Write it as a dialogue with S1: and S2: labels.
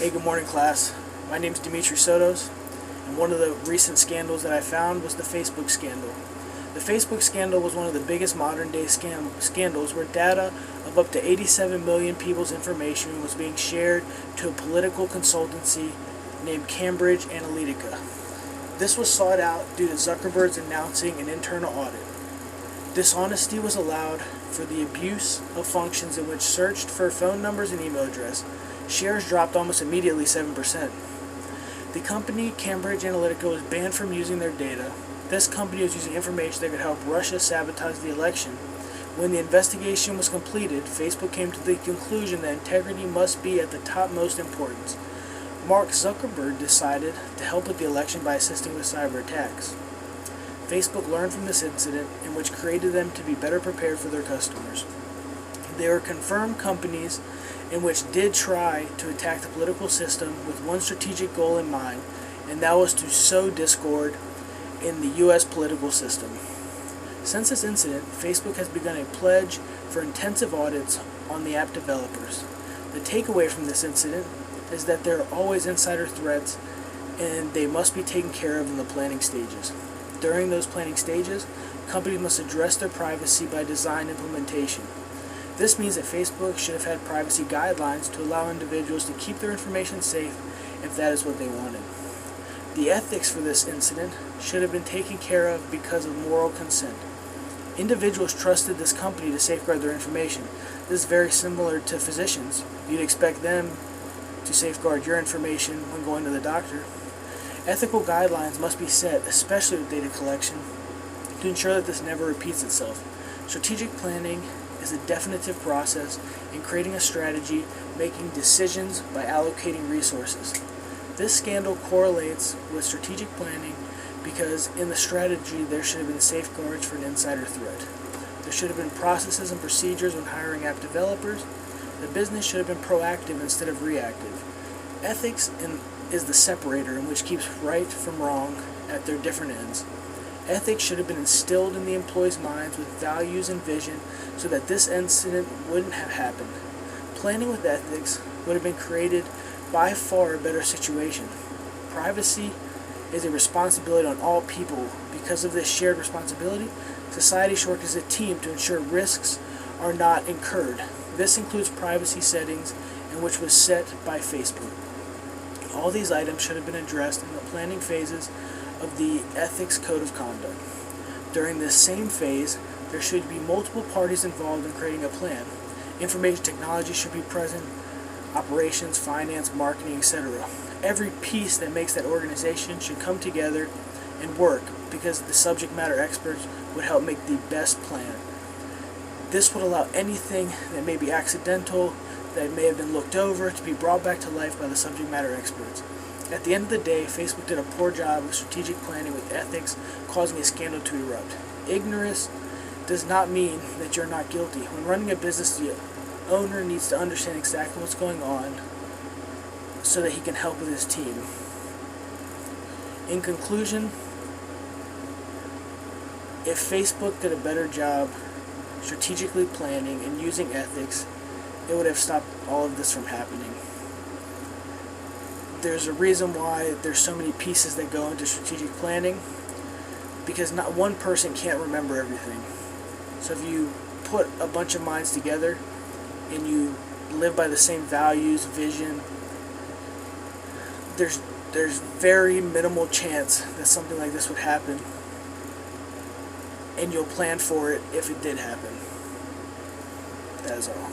S1: Hey, good morning, class. My name's Dimitri Sotos, and one of the recent scandals that I found was the Facebook scandal. The Facebook scandal was one of the biggest modern-day scandals where data of up to 87 million people's information was being shared to a political consultancy named Cambridge Analytica. This was sought out due to Zuckerberg's announcing an internal audit. Dishonesty was allowed for the abuse of functions in which searched for phone numbers and email address. Shares dropped almost immediately 7%. The company Cambridge Analytica was banned from using their data. This company was using information that could help Russia sabotage the election. When the investigation was completed, Facebook came to the conclusion that integrity must be at the topmost importance. Mark Zuckerberg decided to help with the election by assisting with cyber attacks. Facebook learned from this incident, in which created them to be better prepared for their customers. They were confirmed companies in which did try to attack the political system with one strategic goal in mind, and that was to sow discord in the U.S. political system. Since this incident, Facebook has begun a pledge for intensive audits on the app developers. The takeaway from this incident is that there are always insider threats, and they must be taken care of in the planning stages. During those planning stages, companies must address their privacy by design implementation. This means that Facebook should have had privacy guidelines to allow individuals to keep their information safe if that is what they wanted. The ethics for this incident should have been taken care of because of moral consent. Individuals trusted this company to safeguard their information. This is very similar to physicians. You'd expect them to safeguard your information when going to the doctor. Ethical guidelines must be set, especially with data collection, to ensure that this never repeats itself. Strategic planning is a definitive process in creating a strategy, making decisions by allocating resources. This scandal correlates with strategic planning because in the strategy there should have been safeguards for an insider threat. There should have been processes and procedures when hiring app developers. The business should have been proactive instead of reactive. Ethics is the separator in which keeps right from wrong at their different ends. Ethics should have been instilled in the employees' minds with values and vision so that this incident wouldn't have happened. Planning with ethics would have been created by far a better situation. Privacy is a responsibility on all people. Because of this shared responsibility, society should work as a team to ensure risks are not incurred. This includes privacy settings, and which was set by Facebook. All these items should have been addressed in the planning phases of the Ethics Code of Conduct. During this same phase, there should be multiple parties involved in creating a plan. Information technology should be present, operations, finance, marketing, etc. Every piece that makes that organization should come together and work because the subject matter experts would help make the best plan. This would allow anything that may be accidental, that may have been looked over, to be brought back to life by the subject matter experts. At the end of the day, Facebook did a poor job of strategic planning with ethics, causing a scandal to erupt. Ignorance does not mean that you're not guilty. When running a business, the owner needs to understand exactly what's going on so that he can help with his team. In conclusion, if Facebook did a better job strategically planning and using ethics, it would have stopped all of this from happening. There's a reason why there's so many pieces that go into strategic planning, because not one person can't remember everything. So if you put a bunch of minds together and you live by the same values, vision, there's very minimal chance that something like this would happen, and you'll plan for it if it did happen. That is all.